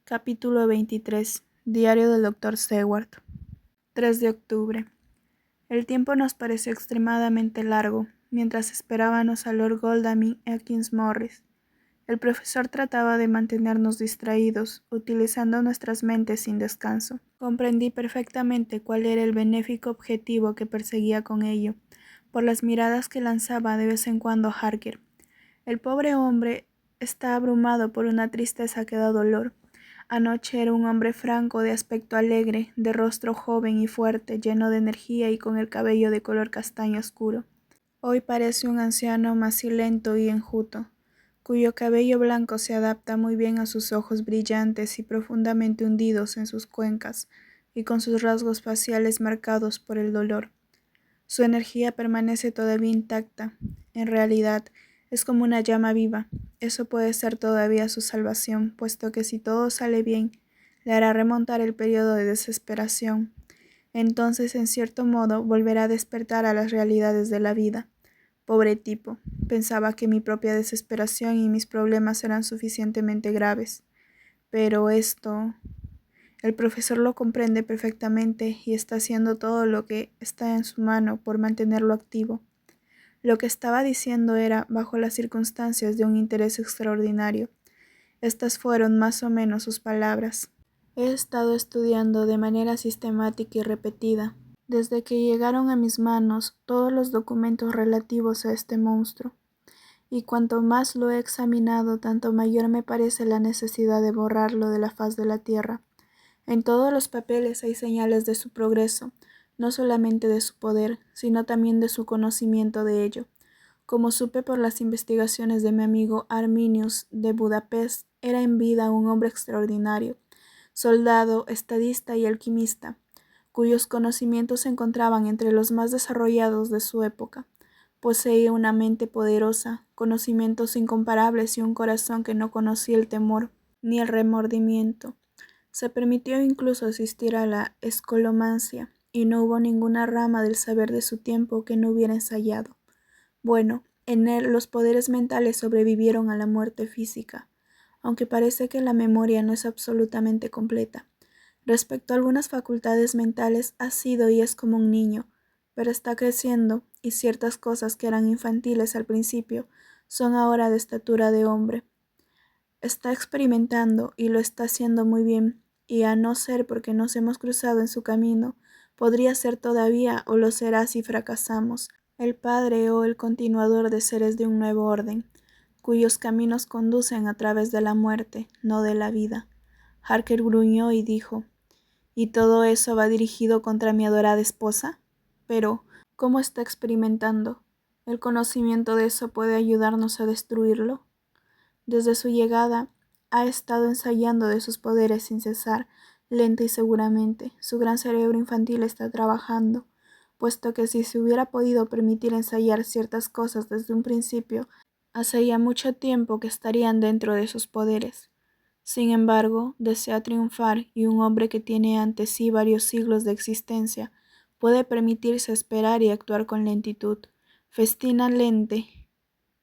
Capítulo 23. Diario del Dr. Seward. 3 de octubre. El tiempo nos pareció extremadamente largo, mientras esperábamos a Lord Godalming y a Kings Morris. El profesor trataba de mantenernos distraídos, utilizando nuestras mentes sin descanso. Comprendí perfectamente cuál era el benéfico objetivo que perseguía con ello, por las miradas que lanzaba de vez en cuando a Harker. El pobre hombre está abrumado por una tristeza que da dolor. Anoche era un hombre franco, de aspecto alegre, de rostro joven y fuerte, lleno de energía y con el cabello de color castaño oscuro. Hoy parece un anciano macilento y enjuto, cuyo cabello blanco se adapta muy bien a sus ojos brillantes y profundamente hundidos en sus cuencas, y con sus rasgos faciales marcados por el dolor. Su energía permanece todavía intacta. En realidad, es como una llama viva. Eso puede ser todavía su salvación, puesto que si todo sale bien, le hará remontar el periodo de desesperación. Entonces, en cierto modo, volverá a despertar a las realidades de la vida. Pobre tipo, pensaba que mi propia desesperación y mis problemas eran suficientemente graves. Pero esto... El profesor lo comprende perfectamente y está haciendo todo lo que está en su mano por mantenerlo activo. Lo que estaba diciendo era, bajo las circunstancias, de un interés extraordinario. Estas fueron más o menos sus palabras. He estado estudiando de manera sistemática y repetida, desde que llegaron a mis manos, todos los documentos relativos a este monstruo, y cuanto más lo he examinado, tanto mayor me parece la necesidad de borrarlo de la faz de la tierra. En todos los papeles hay señales de su progreso, no solamente de su poder, sino también de su conocimiento de ello. Como supe por las investigaciones de mi amigo Arminius de Budapest, era en vida un hombre extraordinario, soldado, estadista y alquimista, cuyos conocimientos se encontraban entre los más desarrollados de su época. Poseía una mente poderosa, conocimientos incomparables y un corazón que no conocía el temor ni el remordimiento. Se permitió incluso asistir a la escolomancia, y no hubo ninguna rama del saber de su tiempo que no hubiera ensayado. Bueno, en él los poderes mentales sobrevivieron a la muerte física, aunque parece que la memoria no es absolutamente completa. Respecto a algunas facultades mentales ha sido y es como un niño, pero está creciendo, y ciertas cosas que eran infantiles al principio son ahora de estatura de hombre. Está experimentando y lo está haciendo muy bien, y a no ser porque nos hemos cruzado en su camino, podría ser todavía o lo será si fracasamos, el padre o el continuador de seres de un nuevo orden, cuyos caminos conducen a través de la muerte, no de la vida. Harker gruñó y dijo: ¿Y todo eso va dirigido contra mi adorada esposa? Pero, ¿cómo está experimentando? ¿El conocimiento de eso puede ayudarnos a destruirlo? Desde su llegada, ha estado ensayando de sus poderes sin cesar, lenta y seguramente. Su gran cerebro infantil está trabajando, puesto que si se hubiera podido permitir ensayar ciertas cosas desde un principio, hace ya mucho tiempo que estarían dentro de sus poderes. Sin embargo, desea triunfar, y un hombre que tiene ante sí varios siglos de existencia puede permitirse esperar y actuar con lentitud. Festina lente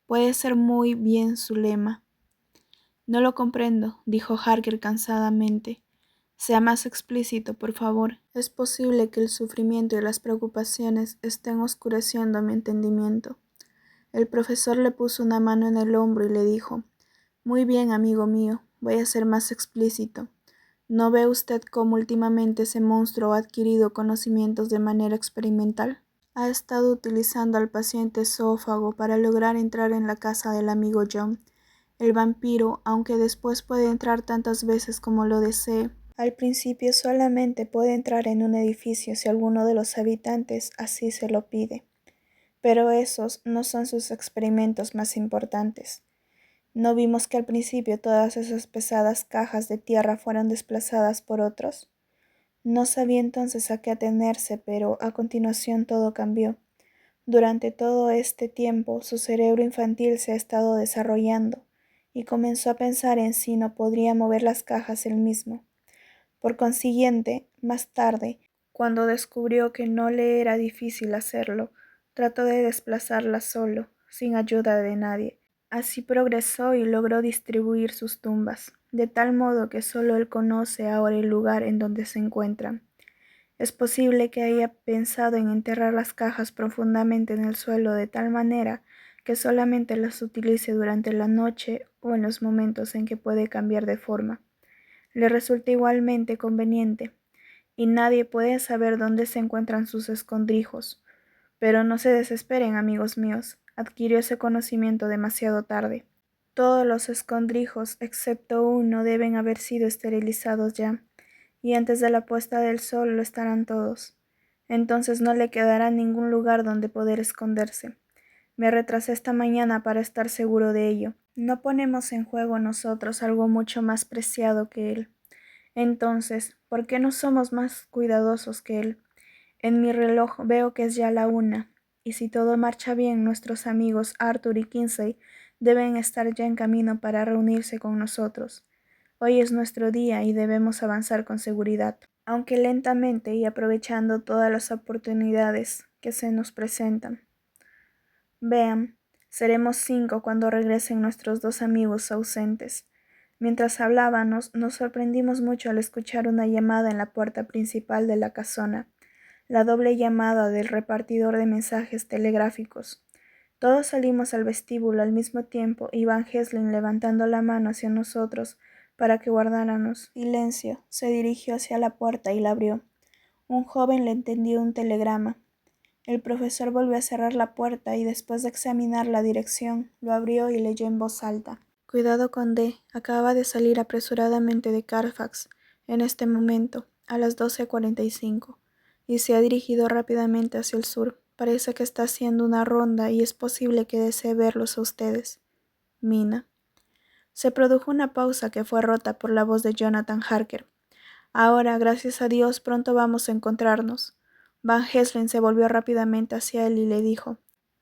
puede ser muy bien su lema. No lo comprendo, dijo Harker cansadamente. Sea más explícito, por favor. Es posible que el sufrimiento y las preocupaciones estén oscureciendo mi entendimiento. El profesor le puso una mano en el hombro y le dijo: Muy bien, amigo mío, voy a ser más explícito. ¿No ve usted cómo últimamente ese monstruo ha adquirido conocimientos de manera experimental? Ha estado utilizando al paciente esófago para lograr entrar en la casa del amigo John. El vampiro, aunque después puede entrar tantas veces como lo desee, al principio solamente puede entrar en un edificio si alguno de los habitantes así se lo pide. Pero esos no son sus experimentos más importantes. ¿No vimos que al principio todas esas pesadas cajas de tierra fueron desplazadas por otros? No sabía entonces a qué atenerse, pero a continuación todo cambió. Durante todo este tiempo su cerebro infantil se ha estado desarrollando, y comenzó a pensar en si no podría mover las cajas él mismo. Por consiguiente, más tarde, cuando descubrió que no le era difícil hacerlo, trató de desplazarlas solo, sin ayuda de nadie. Así progresó y logró distribuir sus tumbas. de tal modo que solo él conoce ahora el lugar en donde se encuentran. Es posible que haya pensado en enterrar las cajas profundamente en el suelo de tal manera que solamente las utilice durante la noche o en los momentos en que puede cambiar de forma. Le resulta igualmente conveniente, y nadie puede saber dónde se encuentran sus escondrijos. Pero no se desesperen, amigos míos, adquirió ese conocimiento demasiado tarde. Todos los escondrijos, excepto uno, deben haber sido esterilizados ya, y antes de la puesta del sol lo estarán todos. Entonces no le quedará ningún lugar donde poder esconderse. Me retrasé esta mañana para estar seguro de ello. No ponemos en juego nosotros algo mucho más preciado que él. Entonces, ¿por qué no somos más cuidadosos que él? En mi reloj veo que es ya la 1, y si todo marcha bien, nuestros amigos Arthur y Kinsey deben estar ya en camino para reunirse con nosotros. Hoy es nuestro día y debemos avanzar con seguridad, aunque lentamente y aprovechando todas las oportunidades que se nos presentan. Vean, seremos 5 cuando regresen nuestros 2 amigos ausentes. Mientras hablábamos, nos sorprendimos mucho al escuchar una llamada en la puerta principal de la casona, la doble llamada del repartidor de mensajes telegráficos. Todos salimos al vestíbulo al mismo tiempo y Van Helsing, levantando la mano hacia nosotros para que guardáramos silencio, se dirigió hacia la puerta y la abrió. Un joven le entendió un telegrama. El profesor volvió a cerrar la puerta y después de examinar la dirección, lo abrió y leyó en voz alta. Cuidado con D. Acaba de salir apresuradamente de Carfax, en este momento, a las 12:45, y se ha dirigido rápidamente hacia el sur. Parece que está haciendo una ronda y es posible que desee verlos a ustedes. Mina. Se produjo una pausa que fue rota por la voz de Jonathan Harker. Ahora, gracias a Dios, pronto vamos a encontrarnos. Van Helsing se volvió rápidamente hacia él y le dijo: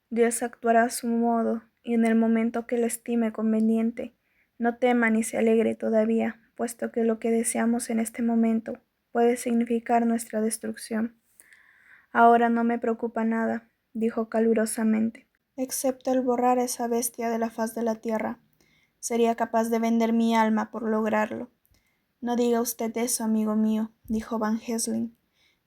Dios actuará a su modo y en el momento que le estime conveniente. No tema ni se alegre todavía, puesto que lo que deseamos en este momento puede significar nuestra destrucción. Ahora no me preocupa nada, dijo calurosamente, excepto el borrar a esa bestia de la faz de la tierra. Sería capaz de vender mi alma por lograrlo. No diga usted eso, amigo mío, dijo Van Helsing.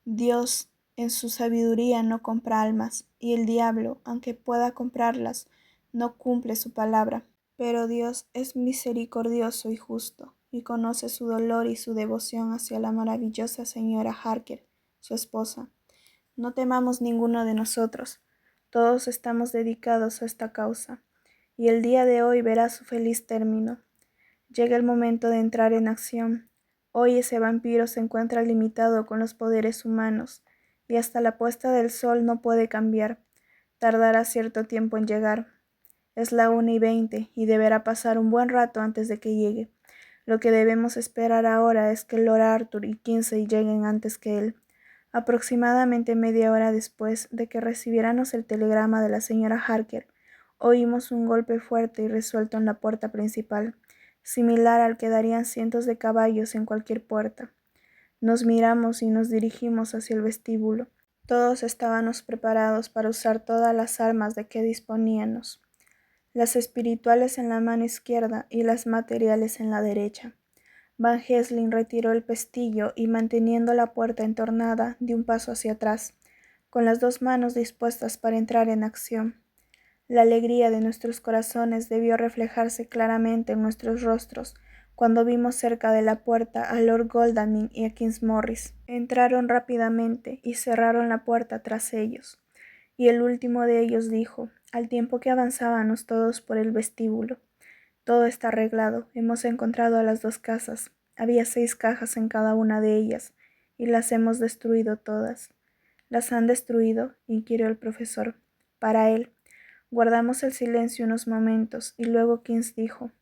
Dios, en su sabiduría, no compra almas, y el diablo, aunque pueda comprarlas, no cumple su palabra. Pero Dios es misericordioso y justo, y conoce su dolor y su devoción hacia la maravillosa señora Harker, su esposa. No temamos ninguno de nosotros. Todos estamos dedicados a esta causa, y el día de hoy verá su feliz término. Llega el momento de entrar en acción. Hoy ese vampiro se encuentra limitado con los poderes humanos, y hasta la puesta del sol no puede cambiar. Tardará cierto tiempo en llegar. Es la 1:20 y deberá pasar un buen rato antes de que llegue. Lo que debemos esperar ahora es que Lord Arthur y Kinsey lleguen antes que él. Aproximadamente media hora después de que recibiéramos el telegrama de la señora Harker, oímos un golpe fuerte y resuelto en la puerta principal, similar al que darían cientos de caballos en cualquier puerta. Nos miramos y nos dirigimos hacia el vestíbulo. Todos estábamos preparados para usar todas las armas de que disponíamos, las espirituales en la mano izquierda y las materiales en la derecha. Van Helsing retiró el pestillo y, manteniendo la puerta entornada, dio un paso hacia atrás, con las 2 manos dispuestas para entrar en acción. La alegría de nuestros corazones debió reflejarse claramente en nuestros rostros cuando vimos cerca de la puerta a Lord Godalming y a Kingsmorris. Entraron rápidamente y cerraron la puerta tras ellos, y el último de ellos dijo, al tiempo que avanzábamos todos por el vestíbulo: Todo está arreglado, hemos encontrado a las 2 casas. Había 6 cajas en cada una de ellas, y las hemos destruido todas. ¿Las han destruido?, inquirió el profesor. Para él. Guardamos el silencio unos momentos, y luego Kings dijo: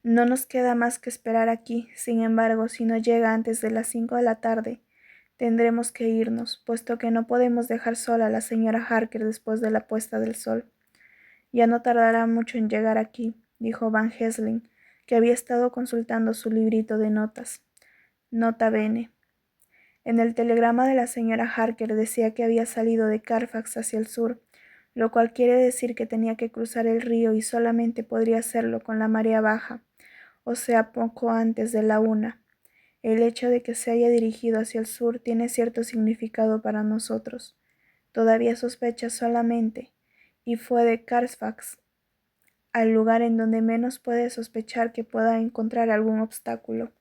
No nos queda más que esperar aquí. Sin embargo, si no llega antes de las 5 de la tarde, tendremos que irnos, puesto que no podemos dejar sola a la señora Harker después de la puesta del sol. Ya no tardará mucho en llegar aquí, dijo Van Helsing, que había estado consultando su librito de notas. Nota bene. En el telegrama de la señora Harker decía que había salido de Carfax hacia el sur, lo cual quiere decir que tenía que cruzar el río y solamente podría hacerlo con la marea baja, o sea, poco antes de la 1. El hecho de que se haya dirigido hacia el sur tiene cierto significado para nosotros. Todavía sospecha solamente, y fue de Carfax al lugar en donde menos puede sospechar que pueda encontrar algún obstáculo.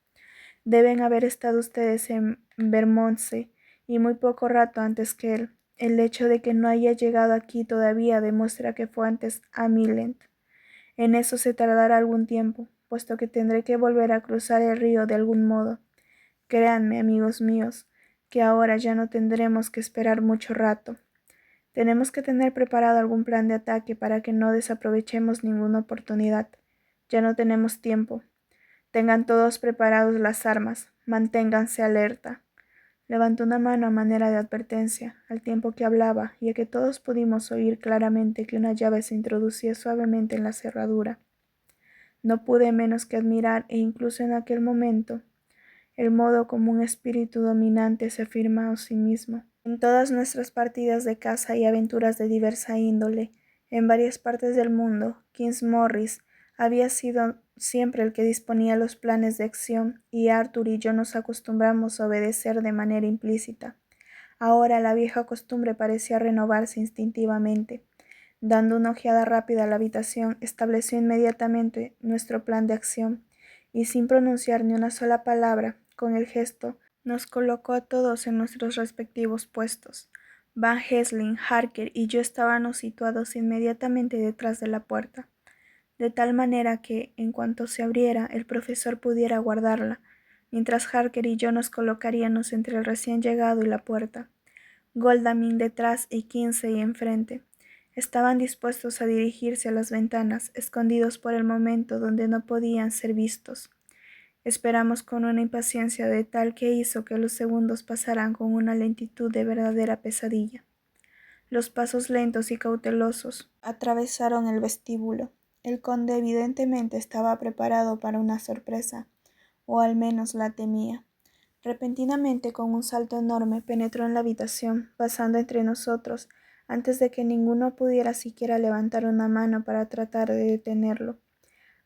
Deben haber estado ustedes en Bermondsey, y muy poco rato antes que él. El hecho de que no haya llegado aquí todavía demuestra que fue antes a Milent. En eso se tardará algún tiempo, puesto que tendré que volver a cruzar el río de algún modo. Créanme, amigos míos, que ahora ya no tendremos que esperar mucho rato. Tenemos que tener preparado algún plan de ataque para que no desaprovechemos ninguna oportunidad. Ya no tenemos tiempo. Tengan todos preparados las armas. Manténganse alerta. Levantó una mano a manera de advertencia, al tiempo que hablaba, y a que todos pudimos oír claramente que una llave se introducía suavemente en la cerradura. No pude menos que admirar, e incluso en aquel momento, el modo como un espíritu dominante se afirma a sí mismo. En todas nuestras partidas de caza y aventuras de diversa índole, en varias partes del mundo, Kings Morris había sido siempre el que disponía los planes de acción, y Arthur y yo nos acostumbramos a obedecer de manera implícita. Ahora la vieja costumbre parecía renovarse instintivamente. Dando una ojeada rápida a la habitación, estableció inmediatamente nuestro plan de acción, y sin pronunciar ni una sola palabra, con el gesto, nos colocó a todos en nuestros respectivos puestos. Van Helsing, Harker y yo estábamos situados inmediatamente detrás de la puerta, de tal manera que, en cuanto se abriera, el profesor pudiera guardarla, mientras Harker y yo nos colocaríamos entre el recién llegado y la puerta. Godalming detrás y Kinsey enfrente. Estaban dispuestos a dirigirse a las ventanas, escondidos por el momento donde no podían ser vistos. Esperamos con una impaciencia de tal que hizo que los segundos pasaran con una lentitud de verdadera pesadilla. Los pasos lentos y cautelosos atravesaron el vestíbulo. El conde evidentemente estaba preparado para una sorpresa, o al menos la temía. Repentinamente, con un salto enorme, penetró en la habitación, pasando entre nosotros, antes de que ninguno pudiera siquiera levantar una mano para tratar de detenerlo.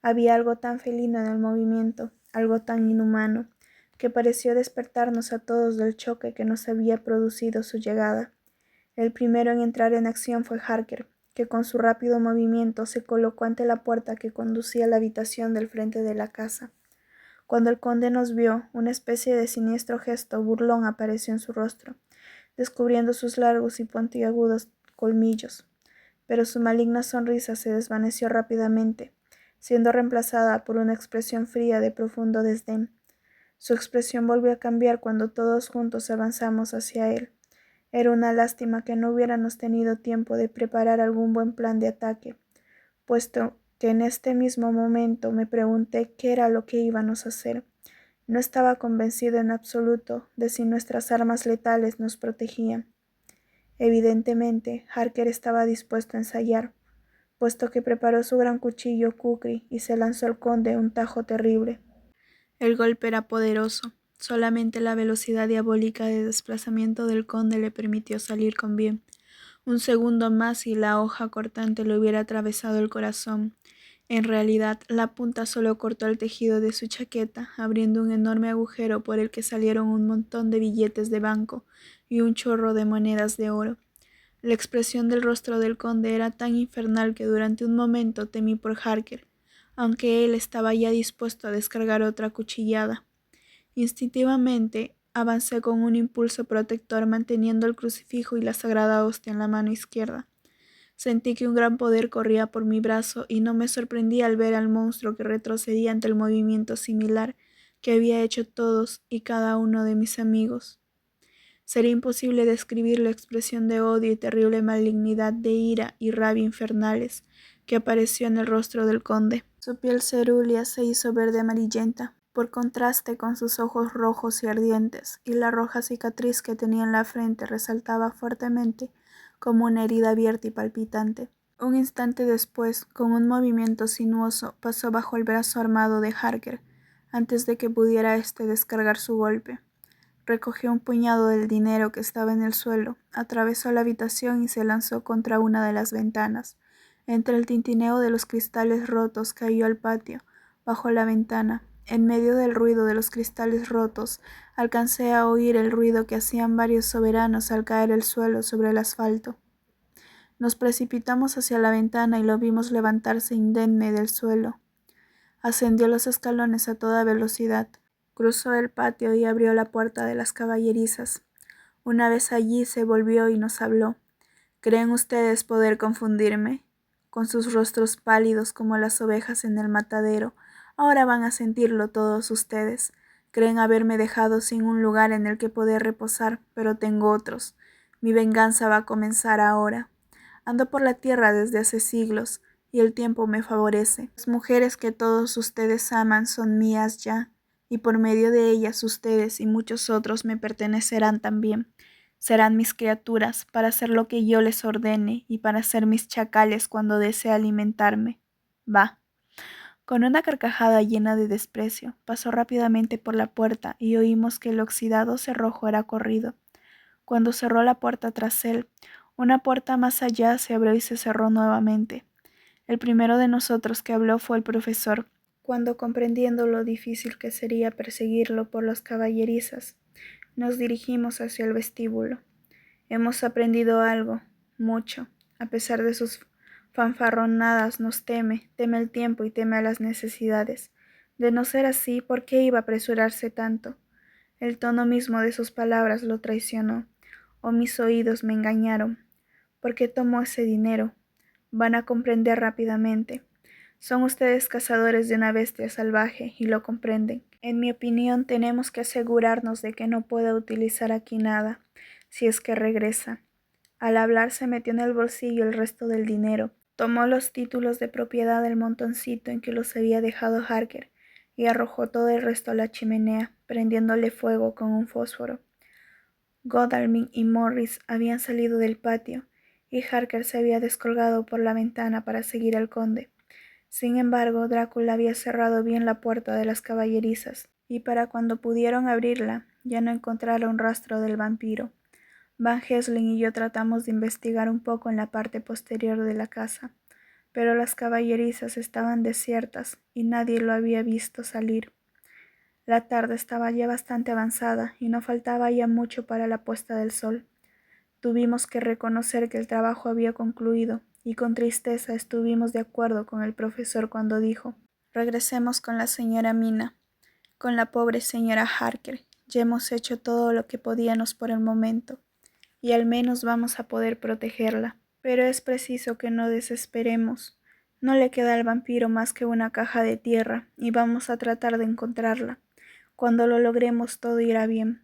Había algo tan felino en el movimiento, algo tan inhumano, que pareció despertarnos a todos del choque que nos había producido su llegada. El primero en entrar en acción fue Harker, que con su rápido movimiento se colocó ante la puerta que conducía a la habitación del frente de la casa. Cuando el conde nos vio, una especie de siniestro gesto burlón apareció en su rostro, descubriendo sus largos y puntiagudos colmillos, pero su maligna sonrisa se desvaneció rápidamente, siendo reemplazada por una expresión fría de profundo desdén. Su expresión volvió a cambiar cuando todos juntos avanzamos hacia él. Era una lástima que no hubiéramos tenido tiempo de preparar algún buen plan de ataque, puesto que en este mismo momento me pregunté qué era lo que íbamos a hacer. No estaba convencido en absoluto de si nuestras armas letales nos protegían. Evidentemente, Harker estaba dispuesto a ensayar, puesto que preparó su gran cuchillo kukri y se lanzó al conde un tajo terrible. El golpe era poderoso. Solamente la velocidad diabólica de desplazamiento del conde le permitió salir con bien. Un segundo más y la hoja cortante le hubiera atravesado el corazón. En realidad, la punta solo cortó el tejido de su chaqueta, abriendo un enorme agujero por el que salieron un montón de billetes de banco y un chorro de monedas de oro. La expresión del rostro del conde era tan infernal que durante un momento temí por Harker, aunque él estaba ya dispuesto a descargar otra cuchillada. Instintivamente avancé con un impulso protector, manteniendo el crucifijo y la sagrada hostia en la mano izquierda. Sentí que un gran poder corría por mi brazo y no me sorprendí al ver al monstruo que retrocedía ante el movimiento similar que había hecho todos y cada uno de mis amigos. Sería imposible describir la expresión de odio y terrible malignidad, de ira y rabia infernales que apareció en el rostro del conde. Su piel cerúlea se hizo verde amarillenta, por contraste con sus ojos rojos y ardientes, y la roja cicatriz que tenía en la frente resaltaba fuertemente como una herida abierta y palpitante. Un instante después, con un movimiento sinuoso, pasó bajo el brazo armado de Harker, antes de que pudiera éste descargar su golpe. Recogió un puñado del dinero que estaba en el suelo, atravesó la habitación y se lanzó contra una de las ventanas. Entre el tintineo de los cristales rotos cayó al patio, Bajo la ventana, en medio del ruido de los cristales rotos, alcancé a oír el ruido que hacían varios soberanos al caer el suelo sobre el asfalto. Nos precipitamos hacia la ventana y lo vimos levantarse indemne del suelo. Ascendió los escalones a toda velocidad, cruzó el patio y abrió la puerta de las caballerizas. Una vez allí se volvió y nos habló. ¿Creen ustedes poder confundirme? Con sus rostros pálidos como las ovejas en el matadero, ahora van a sentirlo todos ustedes. Creen haberme dejado sin un lugar en el que poder reposar, pero tengo otros. Mi venganza va a comenzar ahora. Ando por la tierra desde hace siglos, y el tiempo me favorece. Las mujeres que todos ustedes aman son mías ya, y por medio de ellas ustedes y muchos otros me pertenecerán también. Serán mis criaturas para hacer lo que yo les ordene y para ser mis chacales cuando desee alimentarme. Va. Con una carcajada llena de desprecio, pasó rápidamente por la puerta y oímos que el oxidado cerrojo era corrido. Cuando cerró la puerta tras él, una puerta más allá se abrió y se cerró nuevamente. El primero de nosotros que habló fue el profesor, cuando comprendiendo lo difícil que sería perseguirlo por las caballerizas, nos dirigimos hacia el vestíbulo. Hemos aprendido algo, mucho. A pesar de sus fanfarronadas nos teme el tiempo y teme a las necesidades. De no ser así, ¿por qué iba a apresurarse tanto? El tono mismo de sus palabras lo traicionó, o mis oídos me engañaron. ¿Por qué tomó ese dinero? Van a comprender rápidamente. Son ustedes cazadores de una bestia salvaje y lo comprenden. En mi opinión, tenemos que asegurarnos de que no pueda utilizar aquí nada, si es que regresa. Al hablar se metió en el bolsillo el resto del dinero, tomó los títulos de propiedad del montoncito en que los había dejado Harker y arrojó todo el resto a la chimenea, prendiéndole fuego con un fósforo. Godalming y Morris habían salido del patio, y Harker se había descolgado por la ventana para seguir al conde. Sin embargo, Drácula había cerrado bien la puerta de las caballerizas, y para cuando pudieron abrirla, ya no encontraron rastro del vampiro. Van Helsing y yo tratamos de investigar un poco en la parte posterior de la casa, pero las caballerizas estaban desiertas y nadie lo había visto salir. La tarde estaba ya bastante avanzada y no faltaba ya mucho para la puesta del sol. Tuvimos que reconocer que el trabajo había concluido, y con tristeza estuvimos de acuerdo con el profesor cuando dijo: «Regresemos con la señora Mina, con la pobre señora Harker. Ya hemos hecho todo lo que podíamos por el momento, y al menos vamos a poder protegerla. Pero es preciso que no desesperemos. No le queda al vampiro más que una caja de tierra, y vamos a tratar de encontrarla. Cuando lo logremos todo irá bien».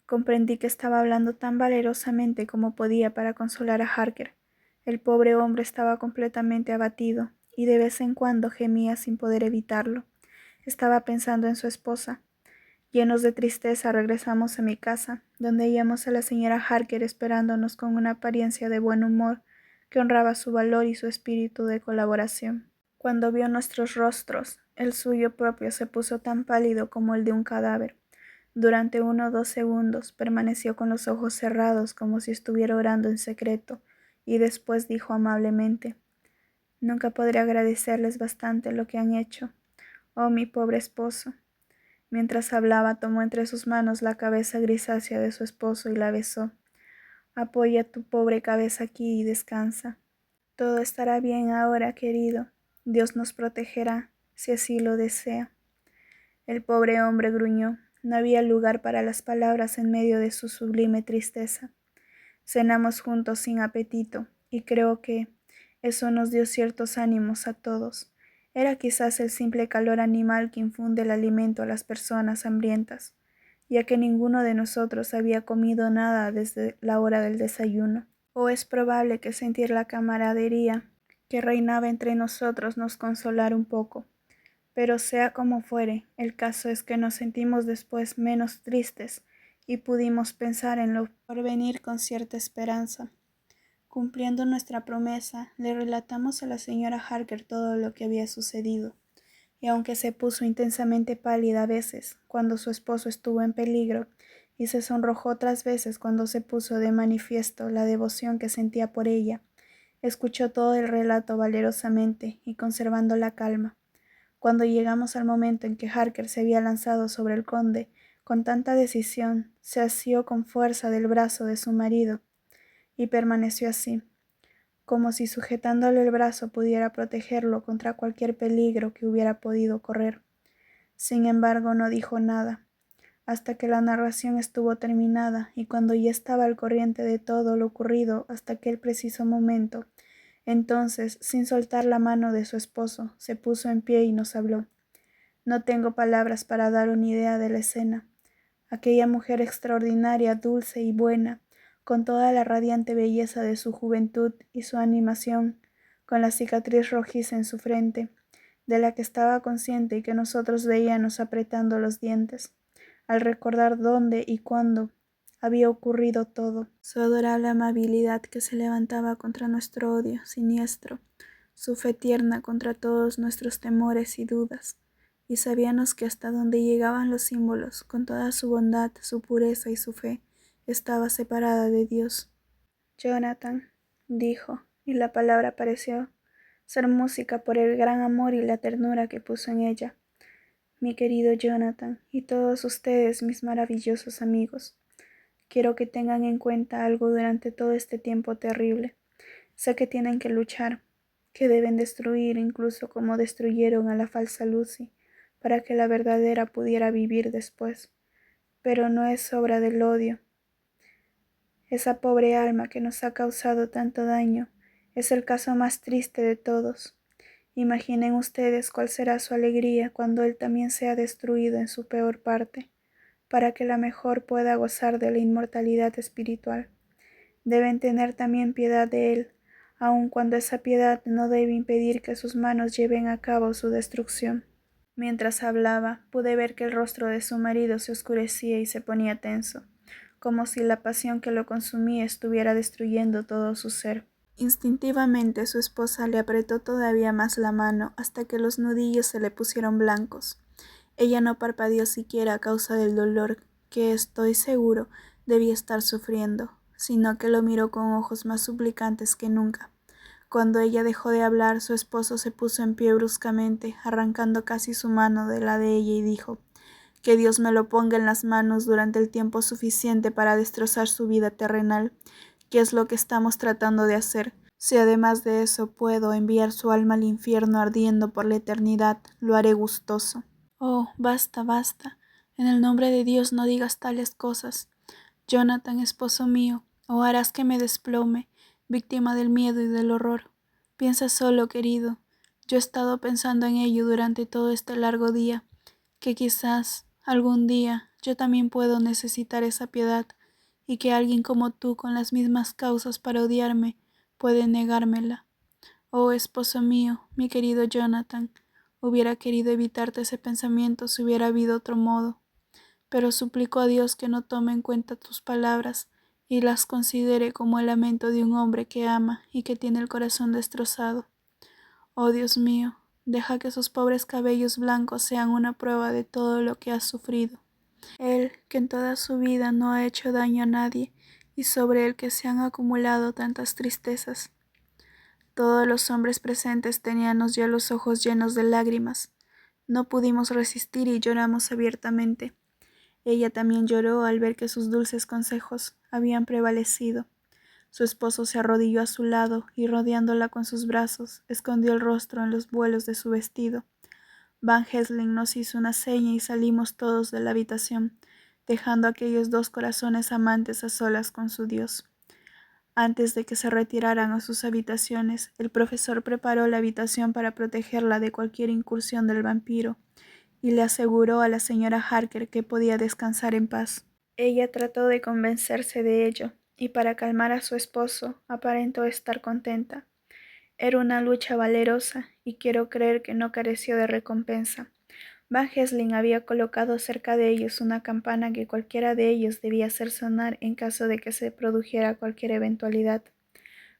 Comprendí que estaba hablando tan valerosamente como podía para consolar a Harker. El pobre hombre estaba completamente abatido, y de vez en cuando gemía sin poder evitarlo. Estaba pensando en su esposa. Llenos de tristeza regresamos a mi casa, donde hallamos a la señora Harker esperándonos con una apariencia de buen humor que honraba su valor y su espíritu de colaboración. Cuando vio nuestros rostros, el suyo propio se puso tan pálido como el de un cadáver. Durante 1 o 2 segundos permaneció con los ojos cerrados como si estuviera orando en secreto, y después dijo amablemente: «Nunca podré agradecerles bastante lo que han hecho. Oh, mi pobre esposo». Mientras hablaba, tomó entre sus manos la cabeza grisácea de su esposo y la besó. «Apoya tu pobre cabeza aquí y descansa. Todo estará bien ahora, querido. Dios nos protegerá, si así lo desea». El pobre hombre gruñó. No había lugar para las palabras en medio de su sublime tristeza. Cenamos juntos sin apetito, y creo que eso nos dio ciertos ánimos a todos. Era quizás el simple calor animal que infunde el alimento a las personas hambrientas, ya que ninguno de nosotros había comido nada desde la hora del desayuno. O es probable que sentir la camaradería que reinaba entre nosotros nos consolara un poco. Pero sea como fuere, el caso es que nos sentimos después menos tristes y pudimos pensar en lo porvenir con cierta esperanza. Cumpliendo nuestra promesa, le relatamos a la señora Harker todo lo que había sucedido, y aunque se puso intensamente pálida a veces cuando su esposo estuvo en peligro, y se sonrojó otras veces cuando se puso de manifiesto la devoción que sentía por ella, escuchó todo el relato valerosamente y conservando la calma. Cuando llegamos al momento en que Harker se había lanzado sobre el conde, con tanta decisión, se asió con fuerza del brazo de su marido, y permaneció así, como si sujetándole el brazo pudiera protegerlo contra cualquier peligro que hubiera podido correr. Sin embargo, no dijo nada, hasta que la narración estuvo terminada, y cuando ya estaba al corriente de todo lo ocurrido hasta aquel preciso momento, entonces, sin soltar la mano de su esposo, se puso en pie y nos habló. No tengo palabras para dar una idea de la escena. Aquella mujer extraordinaria, dulce y buena, con toda la radiante belleza de su juventud y su animación, con la cicatriz rojiza en su frente, de la que estaba consciente y que nosotros veíamos apretando los dientes, al recordar dónde y cuándo había ocurrido todo. Su adorable amabilidad que se levantaba contra nuestro odio siniestro, su fe tierna contra todos nuestros temores y dudas, y sabíamos que hasta donde llegaban los símbolos, con toda su bondad, su pureza y su fe, estaba separada de Dios. Jonathan, dijo, y la palabra pareció ser música por el gran amor y la ternura que puso en ella. Mi querido Jonathan, y todos ustedes, mis maravillosos amigos, quiero que tengan en cuenta algo durante todo este tiempo terrible. Sé que tienen que luchar, que deben destruir incluso como destruyeron a la falsa Lucy, para que la verdadera pudiera vivir después. Pero no es obra del odio. Esa pobre alma que nos ha causado tanto daño es el caso más triste de todos. Imaginen ustedes cuál será su alegría cuando él también sea destruido en su peor parte, para que la mejor pueda gozar de la inmortalidad espiritual. Deben tener también piedad de él, aun cuando esa piedad no debe impedir que sus manos lleven a cabo su destrucción. Mientras hablaba, pude ver que el rostro de su marido se oscurecía y se ponía tenso, como si la pasión que lo consumía estuviera destruyendo todo su ser. Instintivamente su esposa le apretó todavía más la mano hasta que los nudillos se le pusieron blancos. Ella no parpadeó siquiera a causa del dolor que, estoy seguro, debía estar sufriendo, sino que lo miró con ojos más suplicantes que nunca. Cuando ella dejó de hablar, su esposo se puso en pie bruscamente, arrancando casi su mano de la de ella, y dijo: «Que Dios me lo ponga en las manos durante el tiempo suficiente para destrozar su vida terrenal, que es lo que estamos tratando de hacer. Si además de eso puedo enviar su alma al infierno ardiendo por la eternidad, lo haré gustoso». «Oh, basta, basta. En el nombre de Dios no digas tales cosas. Jonathan, esposo mío, o harás que me desplome, víctima del miedo y del horror. Piensa solo, querido. Yo he estado pensando en ello durante todo este largo día, que quizás, algún día, yo también puedo necesitar esa piedad, y que alguien como tú, con las mismas causas para odiarme, puede negármela. Oh, esposo mío, mi querido Jonathan, hubiera querido evitarte ese pensamiento si hubiera habido otro modo, pero suplico a Dios que no tome en cuenta tus palabras y las considere como el lamento de un hombre que ama y que tiene el corazón destrozado. Oh Dios mío, deja que sus pobres cabellos blancos sean una prueba de todo lo que has sufrido. Él, que en toda su vida no ha hecho daño a nadie, y sobre el que se han acumulado tantas tristezas. Todos los hombres presentes teníamos ya los ojos llenos de lágrimas. No pudimos resistir y lloramos abiertamente. Ella también lloró al ver que sus dulces consejos habían prevalecido. Su esposo se arrodilló a su lado y, rodeándola con sus brazos, escondió el rostro en los vuelos de su vestido. Van Helsing nos hizo una seña y salimos todos de la habitación, dejando a aquellos dos corazones amantes a solas con su Dios. Antes de que se retiraran a sus habitaciones, el profesor preparó la habitación para protegerla de cualquier incursión del vampiro, y le aseguró a la señora Harker que podía descansar en paz. Ella trató de convencerse de ello, y para calmar a su esposo aparentó estar contenta. Era una lucha valerosa, y quiero creer que no careció de recompensa. Van Helsing había colocado cerca de ellos una campana que cualquiera de ellos debía hacer sonar en caso de que se produjera cualquier eventualidad.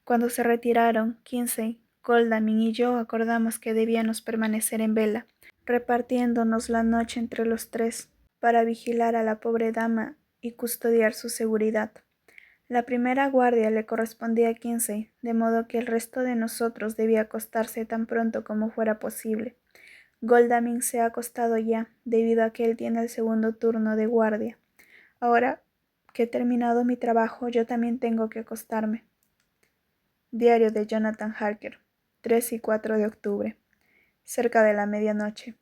Cuando se retiraron, Kinsey, Godalming y yo acordamos que debíamos permanecer en vela, repartiéndonos la noche entre los tres, para vigilar a la pobre dama y custodiar su seguridad. La primera guardia le correspondía a Kinsey, de modo que el resto de nosotros debía acostarse tan pronto como fuera posible. Godalming se ha acostado ya, debido a que él tiene el segundo turno de guardia. Ahora que he terminado mi trabajo, yo también tengo que acostarme. Diario de Jonathan Harker, 3 y 4 de octubre. Cerca de la medianoche.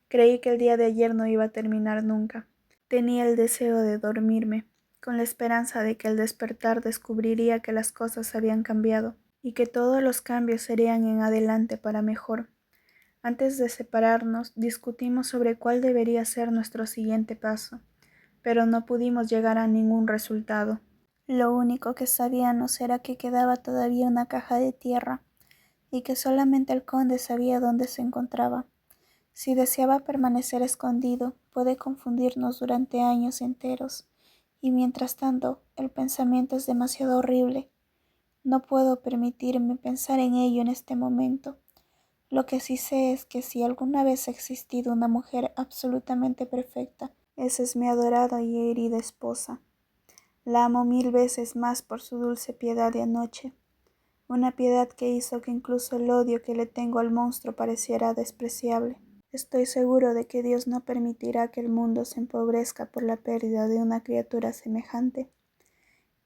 Creí que el día de ayer no iba a terminar nunca. Tenía el deseo de dormirme, con la esperanza de que al despertar descubriría que las cosas habían cambiado, y que todos los cambios serían en adelante para mejor. Antes de separarnos, discutimos sobre cuál debería ser nuestro siguiente paso, pero no pudimos llegar a ningún resultado. Lo único que sabíamos era que quedaba todavía una caja de tierra, y que solamente el conde sabía dónde se encontraba. Si deseaba permanecer escondido, puede confundirnos durante años enteros, y mientras tanto, el pensamiento es demasiado horrible. No puedo permitirme pensar en ello en este momento. Lo que sí sé es que si alguna vez ha existido una mujer absolutamente perfecta, esa es mi adorada y herida esposa. La amo 1000 veces más por su dulce piedad de anoche, una piedad que hizo que incluso el odio que le tengo al monstruo pareciera despreciable. Estoy seguro de que Dios no permitirá que el mundo se empobrezca por la pérdida de una criatura semejante.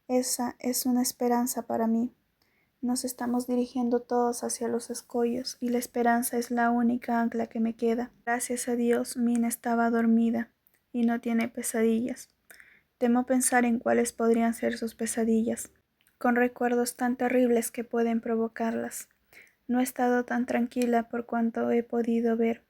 Esa es una esperanza para mí. Nos estamos dirigiendo todos hacia los escollos, y la esperanza es la única ancla que me queda. Gracias a Dios, Mina estaba dormida, y no tiene pesadillas. Temo pensar en cuáles podrían ser sus pesadillas, con recuerdos tan terribles que pueden provocarlas. No he estado tan tranquila por cuanto he podido ver.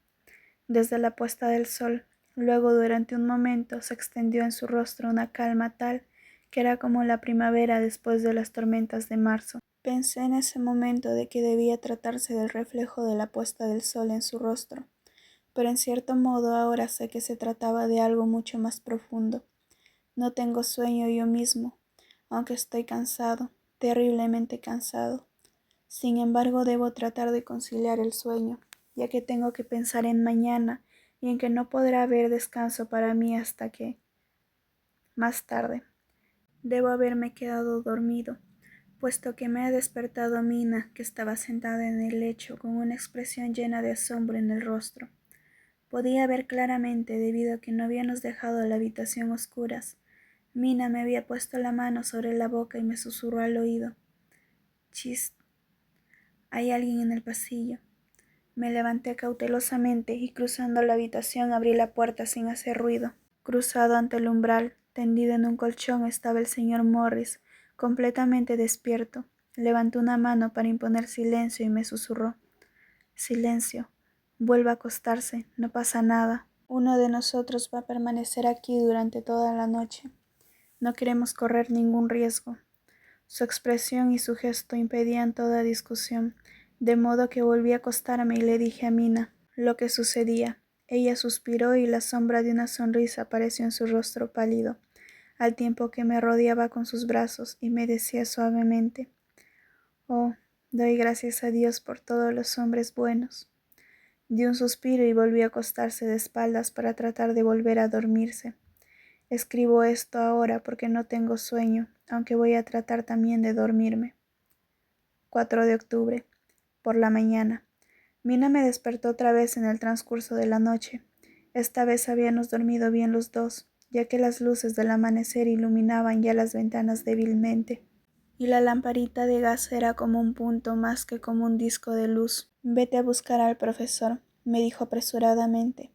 Desde la puesta del sol, luego durante un momento se extendió en su rostro una calma tal que era como la primavera después de las tormentas de marzo. Pensé en ese momento de que debía tratarse del reflejo de la puesta del sol en su rostro, pero en cierto modo ahora sé que se trataba de algo mucho más profundo. No tengo sueño yo mismo, aunque estoy cansado, terriblemente cansado. Sin embargo, debo tratar de conciliar el sueño, ya que tengo que pensar en mañana y en que no podrá haber descanso para mí hasta que, más tarde, debo haberme quedado dormido, puesto que me ha despertado Mina, que estaba sentada en el lecho con una expresión llena de asombro en el rostro. Podía ver claramente, debido a que no habíamos dejado la habitación a oscuras. Mina me había puesto la mano sobre la boca y me susurró al oído: «Chist, hay alguien en el pasillo». Me levanté cautelosamente y cruzando la habitación abrí la puerta sin hacer ruido. Cruzado ante el umbral, tendido en un colchón, estaba el señor Morris, completamente despierto. Levantó una mano para imponer silencio y me susurró: «Silencio, vuelva a acostarse, no pasa nada. Uno de nosotros va a permanecer aquí durante toda la noche. No queremos correr ningún riesgo». Su expresión y su gesto impedían toda discusión, de modo que volví a acostarme y le dije a Mina lo que sucedía. Ella suspiró y la sombra de una sonrisa apareció en su rostro pálido, al tiempo que me rodeaba con sus brazos y me decía suavemente: «Oh, doy gracias a Dios por todos los hombres buenos». Dio un suspiro y volvió a acostarse de espaldas para tratar de volver a dormirse. Escribo esto ahora porque no tengo sueño, aunque voy a tratar también de dormirme. 4 de octubre. Por la mañana. Mina me despertó otra vez en el transcurso de la noche. Esta vez habíamos dormido bien los dos, ya que las luces del amanecer iluminaban ya las ventanas débilmente, y la lamparita de gas era como un punto más que como un disco de luz. «Vete a buscar al profesor», me dijo apresuradamente.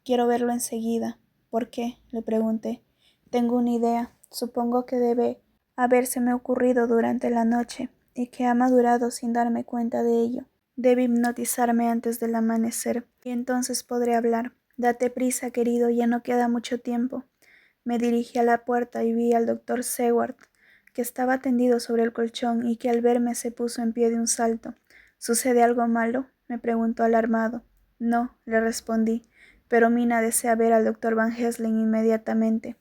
«Quiero verlo enseguida». «¿Por qué?», le pregunté. «Tengo una idea. Supongo que debe habérseme ocurrido durante la noche, y que ha madurado sin darme cuenta de ello. Debe hipnotizarme antes del amanecer, y entonces podré hablar. Date prisa, querido, ya no queda mucho tiempo». Me dirigí a la puerta y vi al doctor Seward, que estaba tendido sobre el colchón y que al verme se puso en pie de un salto. «¿Sucede algo malo?», me preguntó alarmado. «No», le respondí, «pero Mina desea ver al doctor Van Helsing inmediatamente».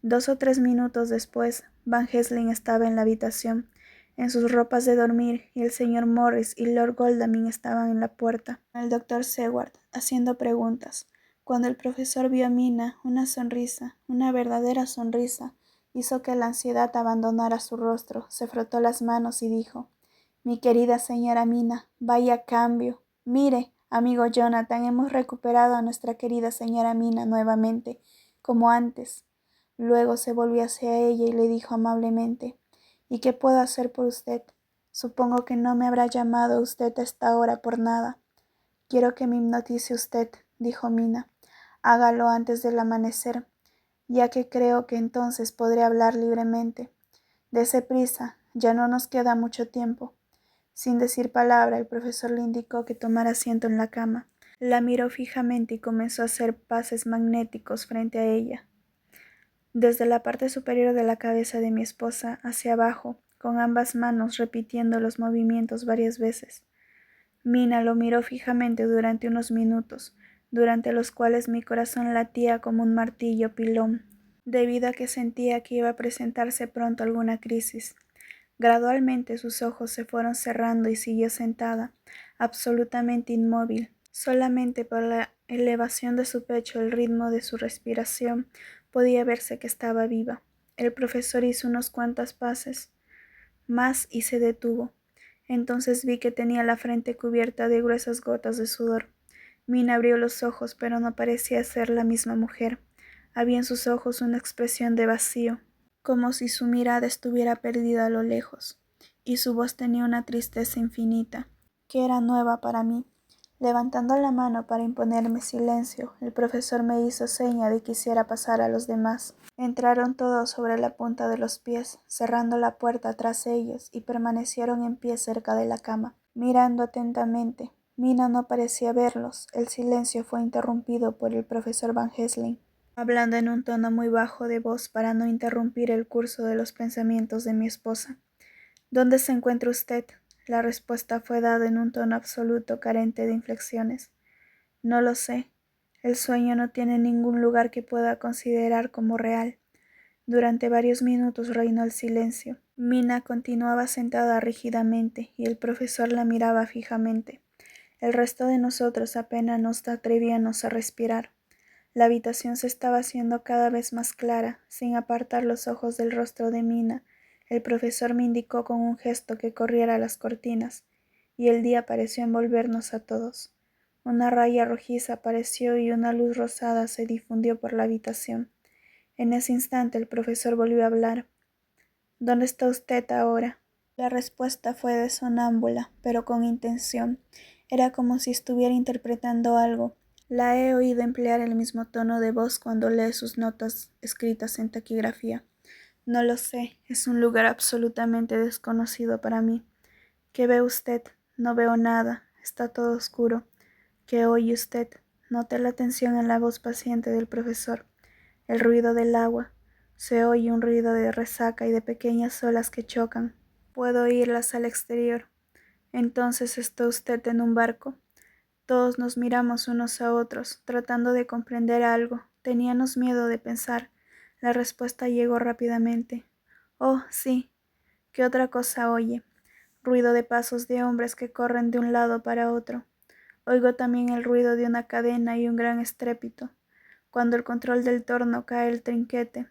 2 o 3 minutos después, Van Helsing estaba en la habitación, en sus ropas de dormir, y el señor Morris y Lord Godalming estaban en la puerta, el doctor Seward, haciendo preguntas. Cuando el profesor vio a Mina, una sonrisa, una verdadera sonrisa, hizo que la ansiedad abandonara su rostro. Se frotó las manos y dijo: «Mi querida señora Mina, vaya cambio. Mire, Amigo Jonathan, hemos recuperado a nuestra querida señora Mina nuevamente, como antes. Luego se volvió hacia ella y le dijo amablemente: ¿Y qué puedo hacer por usted? Supongo que no me habrá llamado usted a esta hora por nada. Quiero que me hipnotice usted, dijo Mina. Hágalo antes del amanecer, ya que creo que entonces podré hablar libremente. Dese prisa, ya no nos queda mucho tiempo. Sin decir palabra, el profesor le indicó que tomara asiento en la cama. La miró fijamente y comenzó a hacer pases magnéticos frente a ella, desde la parte superior de la cabeza de mi esposa hacia abajo, con ambas manos repitiendo los movimientos varias veces. Mina lo miró fijamente durante unos minutos, durante los cuales mi corazón latía como un martillo pilón, debido a que sentía que iba a presentarse pronto alguna crisis. Gradualmente sus ojos se fueron cerrando y siguió sentada, absolutamente inmóvil. Solamente por la elevación de su pecho, el ritmo de su respiración, podía verse que estaba viva. El profesor hizo unos cuantos pases más y se detuvo. Entonces vi que tenía la frente cubierta de gruesas gotas de sudor. Mina abrió los ojos, pero no parecía ser la misma mujer. Había en sus ojos una expresión de vacío, como si su mirada estuviera perdida a lo lejos, y su voz tenía una tristeza infinita, que era nueva para mí. Levantando la mano para imponerme silencio, el profesor me hizo seña de que hiciera pasar a los demás. Entraron todos sobre la punta de los pies, cerrando la puerta tras ellos, y permanecieron en pie cerca de la cama, mirando atentamente. Mina no parecía verlos. El silencio fue interrumpido por el profesor Van Helsing, hablando en un tono muy bajo de voz para no interrumpir el curso de los pensamientos de mi esposa. ¿Dónde se encuentra usted? La respuesta fue dada en un tono absoluto, carente de inflexiones. No lo sé. El sueño no tiene ningún lugar que pueda considerar como real. Durante varios minutos reinó el silencio. Mina continuaba sentada rígidamente y el profesor la miraba fijamente. El resto de nosotros apenas nos atrevíamos a respirar. La habitación se estaba haciendo cada vez más clara. Sin apartar los ojos del rostro de Mina, el profesor me indicó con un gesto que corriera las cortinas, y el día pareció envolvernos a todos. Una raya rojiza apareció y una luz rosada se difundió por la habitación. En ese instante el profesor volvió a hablar. ¿Dónde está usted ahora? La respuesta fue de sonámbula, pero con intención. Era como si estuviera interpretando algo. La he oído emplear el mismo tono de voz cuando lee sus notas escritas en taquigrafía. No lo sé, es un lugar absolutamente desconocido para mí. ¿Qué ve usted? No veo nada, está todo oscuro. ¿Qué oye usted? Noté la tensión en la voz paciente del profesor. El ruido del agua. Se oye un ruido de resaca y de pequeñas olas que chocan. Puedo oírlas al exterior. Entonces, ¿está usted en un barco? Todos nos miramos unos a otros, tratando de comprender algo. Teníamos miedo de pensar. La respuesta llegó rápidamente. Oh, sí. ¿Qué otra cosa oye? Ruido de pasos de hombres que corren de un lado para otro. Oigo también el ruido de una cadena y un gran estrépito. Cuando el control del torno cae el trinquete.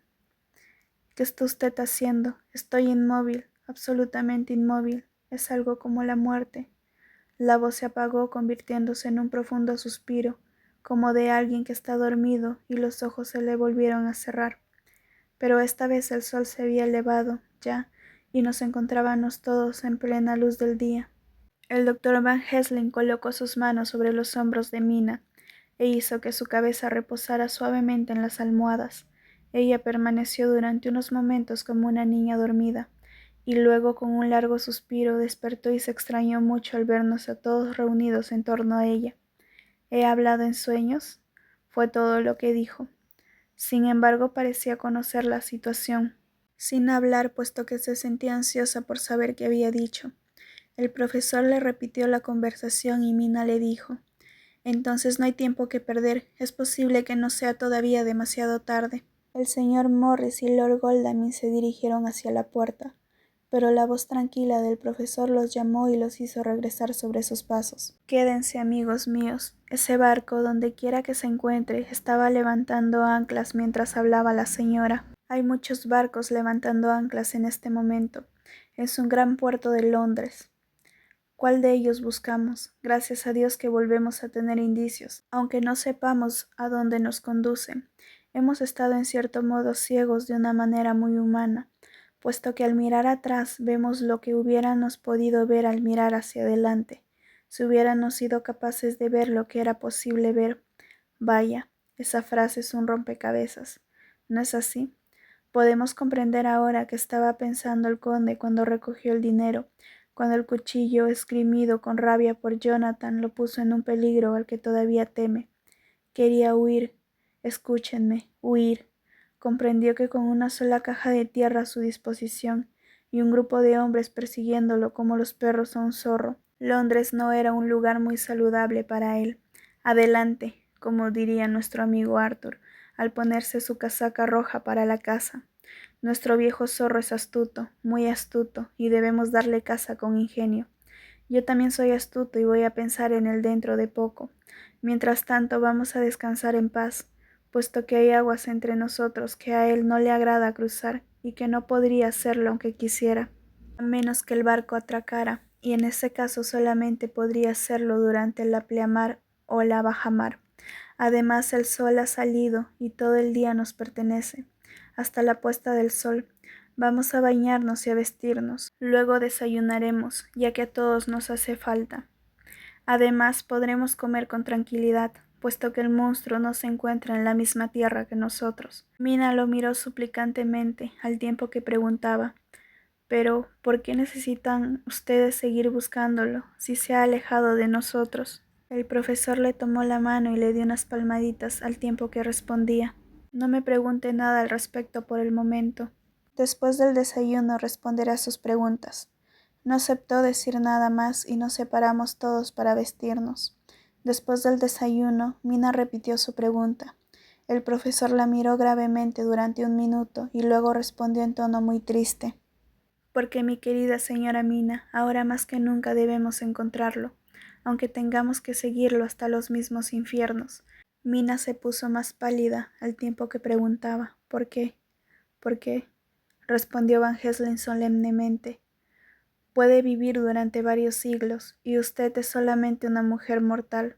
¿Qué está usted haciendo? Estoy inmóvil, absolutamente inmóvil. Es algo como la muerte. La voz se apagó, convirtiéndose en un profundo suspiro, como de alguien que está dormido, y los ojos se le volvieron a cerrar. Pero esta vez el sol se había elevado, ya, y nos encontrábamos todos en plena luz del día. El doctor Van Helsing colocó sus manos sobre los hombros de Mina e hizo que su cabeza reposara suavemente en las almohadas. Ella permaneció durante unos momentos como una niña dormida, y luego con un largo suspiro despertó y se extrañó mucho al vernos a todos reunidos en torno a ella. ¿He hablado en sueños? Fue todo lo que dijo. Sin embargo, parecía conocer la situación, sin hablar, puesto que se sentía ansiosa por saber qué había dicho. El profesor le repitió la conversación y Mina le dijo: «Entonces no hay tiempo que perder, es posible que no sea todavía demasiado tarde». El señor Morris y Lord Godalming se dirigieron hacia la puerta, pero la voz tranquila del profesor los llamó y los hizo regresar sobre sus pasos. «Quédense, amigos míos. Ese barco, donde quiera que se encuentre, estaba levantando anclas mientras hablaba la señora. Hay muchos barcos levantando anclas en este momento. Es un gran puerto de Londres. ¿Cuál de ellos buscamos? Gracias a Dios que volvemos a tener indicios, aunque no sepamos a dónde nos conducen. Hemos estado en cierto modo ciegos de una manera muy humana, puesto que al mirar atrás vemos lo que hubiéramos podido ver al mirar hacia adelante, si hubiéramos sido capaces de ver lo que era posible ver. Vaya, esa frase es un rompecabezas. ¿No es así? Podemos comprender ahora que estaba pensando el conde cuando recogió el dinero, cuando el cuchillo, esgrimido con rabia por Jonathan, lo puso en un peligro al que todavía teme. Quería huir. Escúchenme, huir. Comprendió que con una sola caja de tierra a su disposición y un grupo de hombres persiguiéndolo como los perros a un zorro, Londres no era un lugar muy saludable para él. Adelante, como diría nuestro amigo Arthur, al ponerse su casaca roja para la caza. Nuestro viejo zorro es astuto, muy astuto, y debemos darle caza con ingenio. Yo también soy astuto y voy a pensar en él dentro de poco. Mientras tanto vamos a descansar en paz, puesto que hay aguas entre nosotros que a él no le agrada cruzar y que no podría hacerlo aunque quisiera, a menos que el barco atracara, y en ese caso solamente podría hacerlo durante la pleamar o la bajamar. Además el sol ha salido y todo el día nos pertenece, hasta la puesta del sol. Vamos a bañarnos y a vestirnos. Luego desayunaremos, ya que a todos nos hace falta. Además podremos comer con tranquilidad, puesto que el monstruo no se encuentra en la misma tierra que nosotros. Mina lo miró suplicantemente, al tiempo que preguntaba: «Pero, ¿por qué necesitan ustedes seguir buscándolo, si se ha alejado de nosotros?» El profesor le tomó la mano y le dio unas palmaditas al tiempo que respondía: «No me pregunte nada al respecto por el momento. Después del desayuno responderé a sus preguntas». No aceptó decir nada más y nos separamos todos para vestirnos. Después del desayuno, Mina repitió su pregunta. El profesor la miró gravemente durante un minuto y luego respondió en tono muy triste: «Porque mi querida señora Mina, ahora más que nunca debemos encontrarlo, aunque tengamos que seguirlo hasta los mismos infiernos». Mina se puso más pálida al tiempo que preguntaba: «¿Por qué? ¿Por qué?». Respondió Van Helsing solemnemente: «Puede vivir durante varios siglos, y usted es solamente una mujer mortal.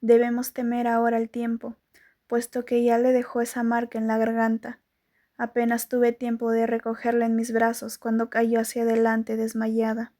Debemos temer ahora el tiempo, puesto que ya le dejó esa marca en la garganta». Apenas tuve tiempo de recogerla en mis brazos cuando cayó hacia adelante desmayada.